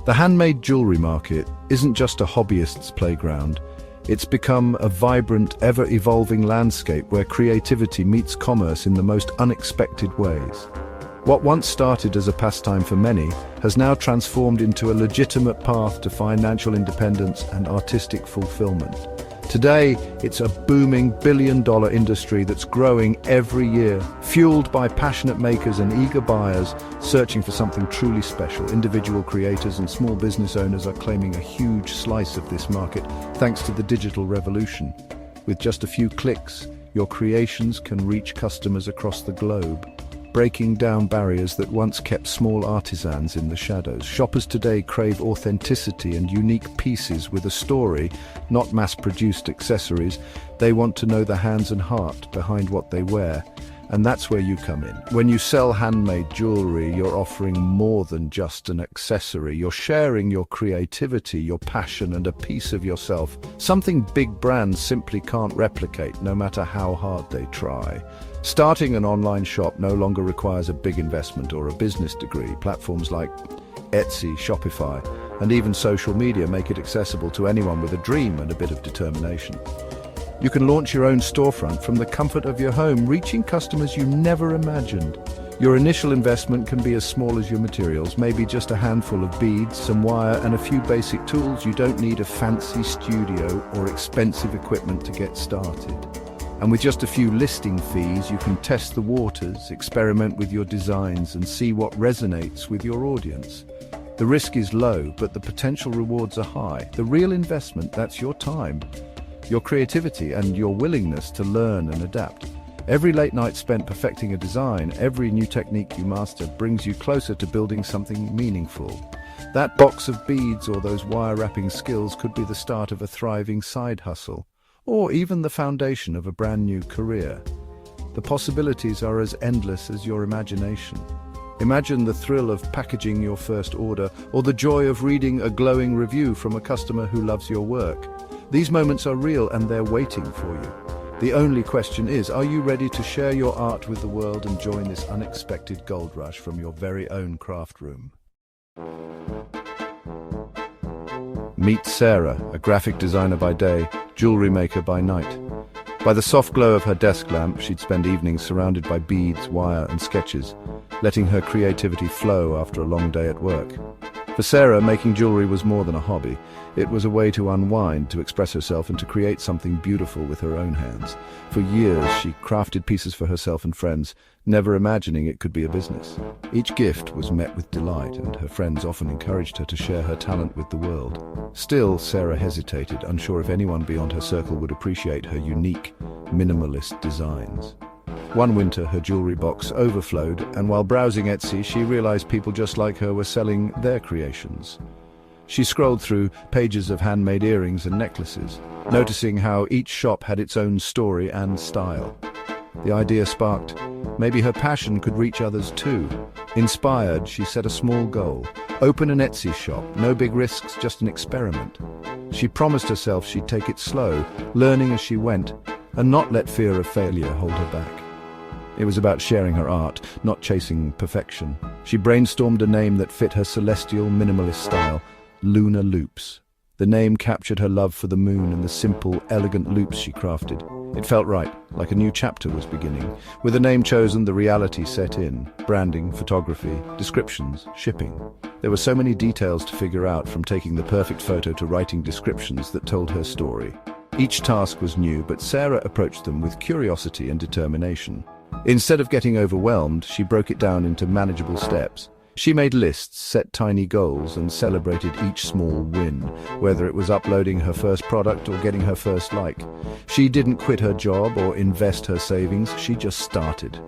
The handmade jewelry market isn't just a hobbyist's playground. It's become a vibrant, ever-evolving landscape where creativity meets commerce in the most unexpected ways. What once started as a pastime for many has now transformed into a legitimate path to financial independence and artistic fulfillment. Today, it's a booming billion-dollar industry that's growing every year, fueled by passionate makers and eager buyers searching for something truly special. Individual creators and small business owners are claiming a huge slice of this market thanks to the digital revolution. With just a few clicks, your creations can reach customers across the globe, breaking down barriers that once kept small artisans in the shadows. Shoppers today crave authenticity and unique pieces with a story, not mass-produced accessories. They want to know the hands and heart behind what they wear. And that's where you come in. When you sell handmade jewelry, you're offering more than just an accessory. You're sharing your creativity, your passion, and a piece of yourself. Something big brands simply can't replicate, no matter how hard they try. Starting an online shop no longer requires a big investment or a business degree. Platforms like Etsy, Shopify, and even social media make it accessible to anyone with a dream and a bit of determination. You can launch your own storefront from the comfort of your home, reaching customers you never imagined. Your initial investment can be as small as your materials, maybe just a handful of beads, some wire, and a few basic tools. You don't need a fancy studio or expensive equipment to get started. And with just a few listing fees, you can test the waters, experiment with your designs, and see what resonates with your audience. The risk is low, but the potential rewards are high. The real investment, that's your time, your creativity, and your willingness to learn and adapt. Every late night spent perfecting a design, every new technique you master brings you closer to building something meaningful. That box of beads or those wire wrapping skills could be the start of a thriving side hustle, or even the foundation of a brand new career. The possibilities are as endless as your imagination. Imagine the thrill of packaging your first order, or the joy of reading a glowing review from a customer who loves your work. These moments are real and they're waiting for you. The only question is, are you ready to share your art with the world and join this unexpected gold rush from your very own craft room? Meet Sarah, a graphic designer by day, jewelry maker by night. By the soft glow of her desk lamp, she'd spend evenings surrounded by beads, wire, and sketches, letting her creativity flow after a long day at work. For Sarah, making jewelry was more than a hobby. It was a way to unwind, to express herself, and to create something beautiful with her own hands. For years, she crafted pieces for herself and friends, never imagining it could be a business. Each gift was met with delight, and her friends often encouraged her to share her talent with the world. Still, Sarah hesitated, unsure if anyone beyond her circle would appreciate her unique, minimalist designs. One winter, her jewelry box overflowed, and while browsing Etsy, she realized people just like her were selling their creations. She scrolled through pages of handmade earrings and necklaces, noticing how each shop had its own story and style. The idea sparked. Maybe her passion could reach others too. Inspired, she set a small goal. Open an Etsy shop, no big risks, just an experiment. She promised herself she'd take it slow, learning as she went, and not let fear of failure hold her back. It was about sharing her art, not chasing perfection. She brainstormed a name that fit her celestial, minimalist style, Lunar Loops. The name captured her love for the moon and the simple, elegant loops she crafted. It felt right, like a new chapter was beginning. With the name chosen, the reality set in. Branding, photography, descriptions, shipping. There were so many details to figure out, from taking the perfect photo to writing descriptions that told her story. Each task was new, but Sarah approached them with curiosity and determination. Instead of getting overwhelmed, she broke it down into manageable steps. She made lists, set tiny goals, and celebrated each small win, whether it was uploading her first product or getting her first like. She didn't quit her job or invest her savings, she just started.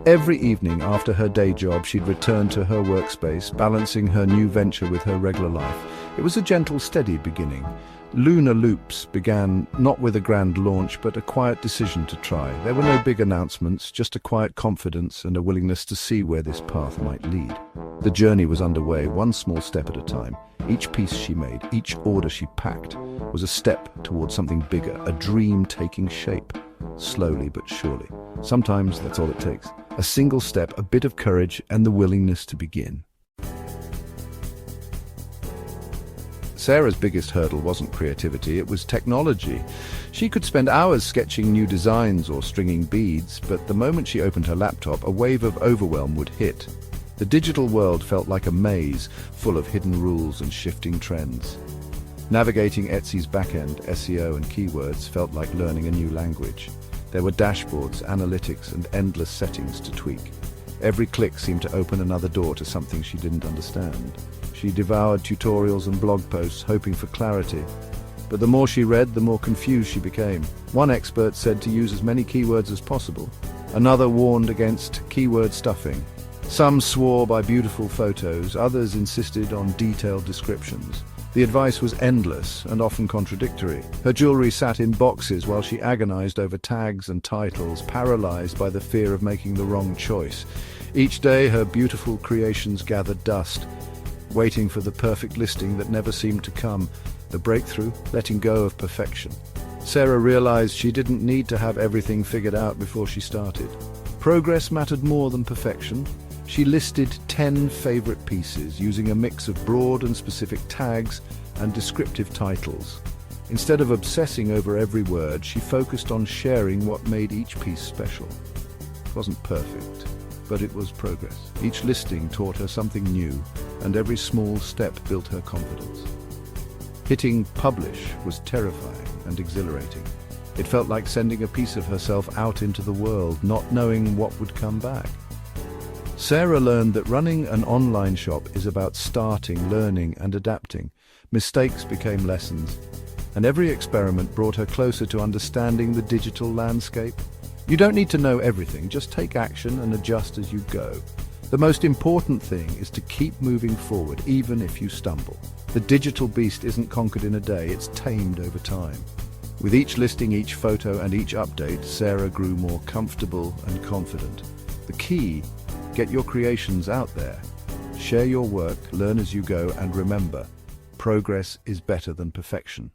Every evening after her day job, she'd return to her workspace, balancing her new venture with her regular life. It was a gentle, steady beginning. Lunar Loops began not with a grand launch, but a quiet decision to try. There were no big announcements, just a quiet confidence and a willingness to see where this path might lead. The journey was underway, one small step at a time. Each piece she made, each order she packed, was a step towards something bigger, a dream taking shape, slowly but surely. Sometimes that's all it takes. A single step, a bit of courage, and the willingness to begin. Sarah's biggest hurdle wasn't creativity, it was technology. She could spend hours sketching new designs or stringing beads, but the moment she opened her laptop, a wave of overwhelm would hit. The digital world felt like a maze, full of hidden rules and shifting trends. Navigating Etsy's backend, SEO and keywords felt like learning a new language. There were dashboards, analytics, and endless settings to tweak. Every click seemed to open another door to something she didn't understand. She devoured tutorials and blog posts, hoping for clarity. But the more she read, the more confused she became. One expert said to use as many keywords as possible. Another warned against keyword stuffing. Some swore by beautiful photos, others insisted on detailed descriptions. The advice was endless and often contradictory. Her jewelry sat in boxes while she agonized over tags and titles, paralyzed by the fear of making the wrong choice. Each day, her beautiful creations gathered dust, waiting for the perfect listing that never seemed to come, the breakthrough, letting go of perfection. Sarah realized she didn't need to have everything figured out before she started. Progress mattered more than perfection. She listed 10 favorite pieces, using a mix of broad and specific tags and descriptive titles. Instead of obsessing over every word, she focused on sharing what made each piece special. It wasn't perfect, but it was progress. Each listing taught her something new, and every small step built her confidence. Hitting publish was terrifying and exhilarating. It felt like sending a piece of herself out into the world, not knowing what would come back. Sarah learned that running an online shop is about starting, learning, and adapting. Mistakes became lessons, and every experiment brought her closer to understanding the digital landscape. You don't need to know everything, just take action and adjust as you go. The most important thing is to keep moving forward, even if you stumble. The digital beast isn't conquered in a day, it's tamed over time. With each listing, each photo, and each update, Sarah grew more comfortable and confident. The key: get your creations out there. Share your work, learn as you go, and remember, progress is better than perfection.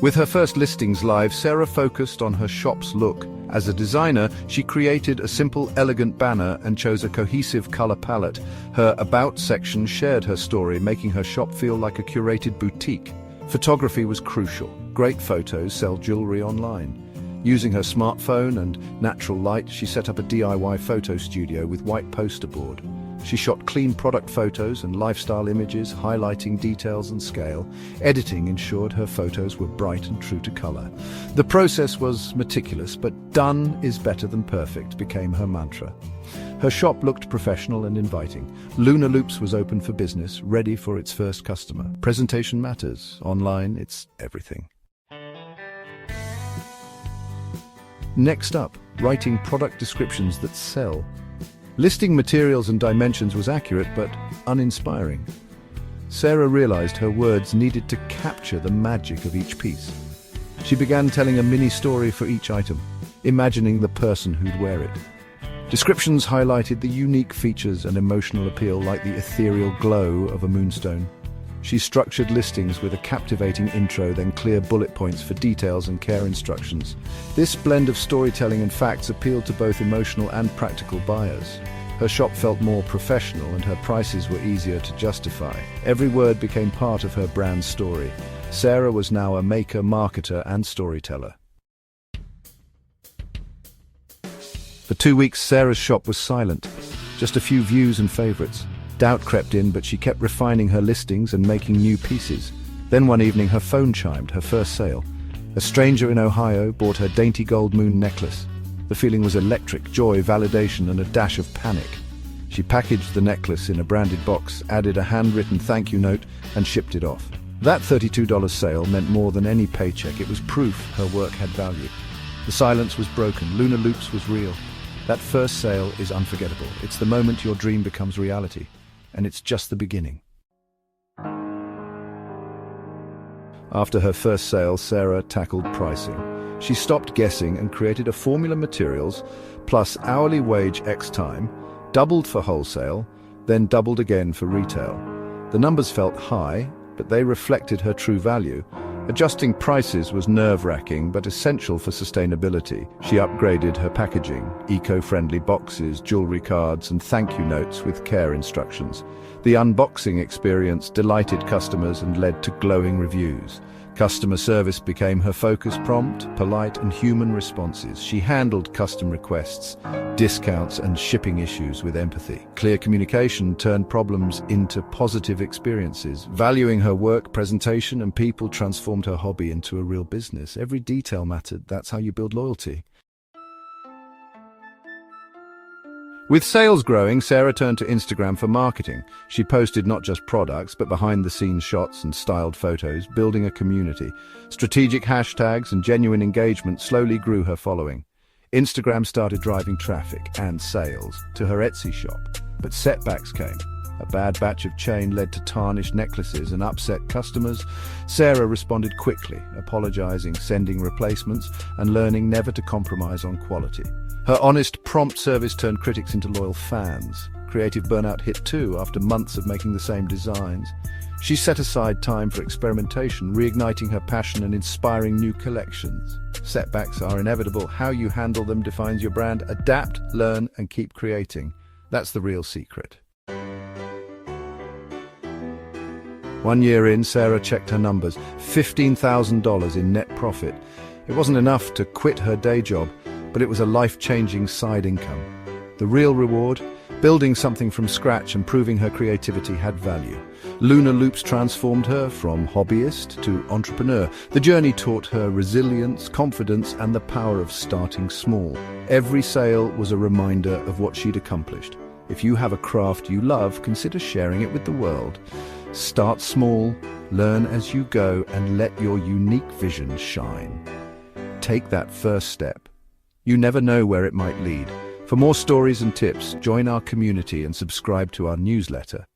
With her first listings live, Sarah focused on her shop's look. As a designer, she created a simple, elegant banner and chose a cohesive color palette. Her About section shared her story, making her shop feel like a curated boutique. Photography was crucial. Great photos sell jewelry online. Using her smartphone and natural light, she set up a DIY photo studio with white poster board. She shot clean product photos and lifestyle images, highlighting details and scale. Editing ensured her photos were bright and true to color. The process was meticulous, but done is better than perfect became her mantra. Her shop looked professional and inviting. Lunar Loops was open for business, ready for its first customer. Presentation matters. Online, it's everything. Next up, writing product descriptions that sell. Listing materials and dimensions was accurate but uninspiring. Sarah realized her words needed to capture the magic of each piece. She began telling a mini story for each item, imagining the person who'd wear it. Descriptions highlighted the unique features and emotional appeal, like the ethereal glow of a moonstone. She structured listings with a captivating intro, then clear bullet points for details and care instructions. This blend of storytelling and facts appealed to both emotional and practical buyers. Her shop felt more professional and her prices were easier to justify. Every word became part of her brand story. Sarah was now a maker, marketer, and storyteller. For 2 weeks, Sarah's shop was silent. Just a few views and favorites. Doubt crept in, but she kept refining her listings and making new pieces. Then one evening her phone chimed, her first sale. A stranger in Ohio bought her dainty gold moon necklace. The feeling was electric: joy, validation, and a dash of panic. She packaged the necklace in a branded box, added a handwritten thank you note, and shipped it off. That $32 sale meant more than any paycheck. It was proof her work had value. The silence was broken. Lunar Loops was real. That first sale is unforgettable. It's the moment your dream becomes reality. And it's just the beginning. After her first sale, Sarah tackled pricing. She stopped guessing and created a formula: materials plus hourly wage X time, doubled for wholesale, then doubled again for retail. The numbers felt high, but they reflected her true value. Adjusting prices was nerve-wracking but essential for sustainability. She upgraded her packaging, eco-friendly boxes, jewelry cards, and thank-you notes with care instructions. The unboxing experience delighted customers and led to glowing reviews. Customer service became her focus, prompt, polite, and human responses. She handled custom requests, discounts, and shipping issues with empathy. Clear communication turned problems into positive experiences. Valuing her work, presentation, and people transformed her hobby into a real business. Every detail mattered. That's how you build loyalty. With sales growing, Sarah turned to Instagram for marketing. She posted not just products, but behind-the-scenes shots and styled photos, building a community. Strategic hashtags and genuine engagement slowly grew her following. Instagram started driving traffic and sales to her Etsy shop. But setbacks came. A bad batch of chain led to tarnished necklaces and upset customers. Sarah responded quickly, apologizing, sending replacements, and learning never to compromise on quality. Her honest, prompt service turned critics into loyal fans. Creative burnout hit too, after months of making the same designs. She set aside time for experimentation, reigniting her passion and inspiring new collections. Setbacks are inevitable. How you handle them defines your brand. Adapt, learn, and keep creating. That's the real secret. 1 year in, Sarah checked her numbers. $15,000 in net profit. It wasn't enough to quit her day job, but it was a life-changing side income. The real reward? Building something from scratch and proving her creativity had value. Lunar Loops transformed her from hobbyist to entrepreneur. The journey taught her resilience, confidence, and the power of starting small. Every sale was a reminder of what she'd accomplished. If you have a craft you love, consider sharing it with the world. Start small, learn as you go, and let your unique vision shine. Take that first step. You never know where it might lead. For more stories and tips, join our community and subscribe to our newsletter.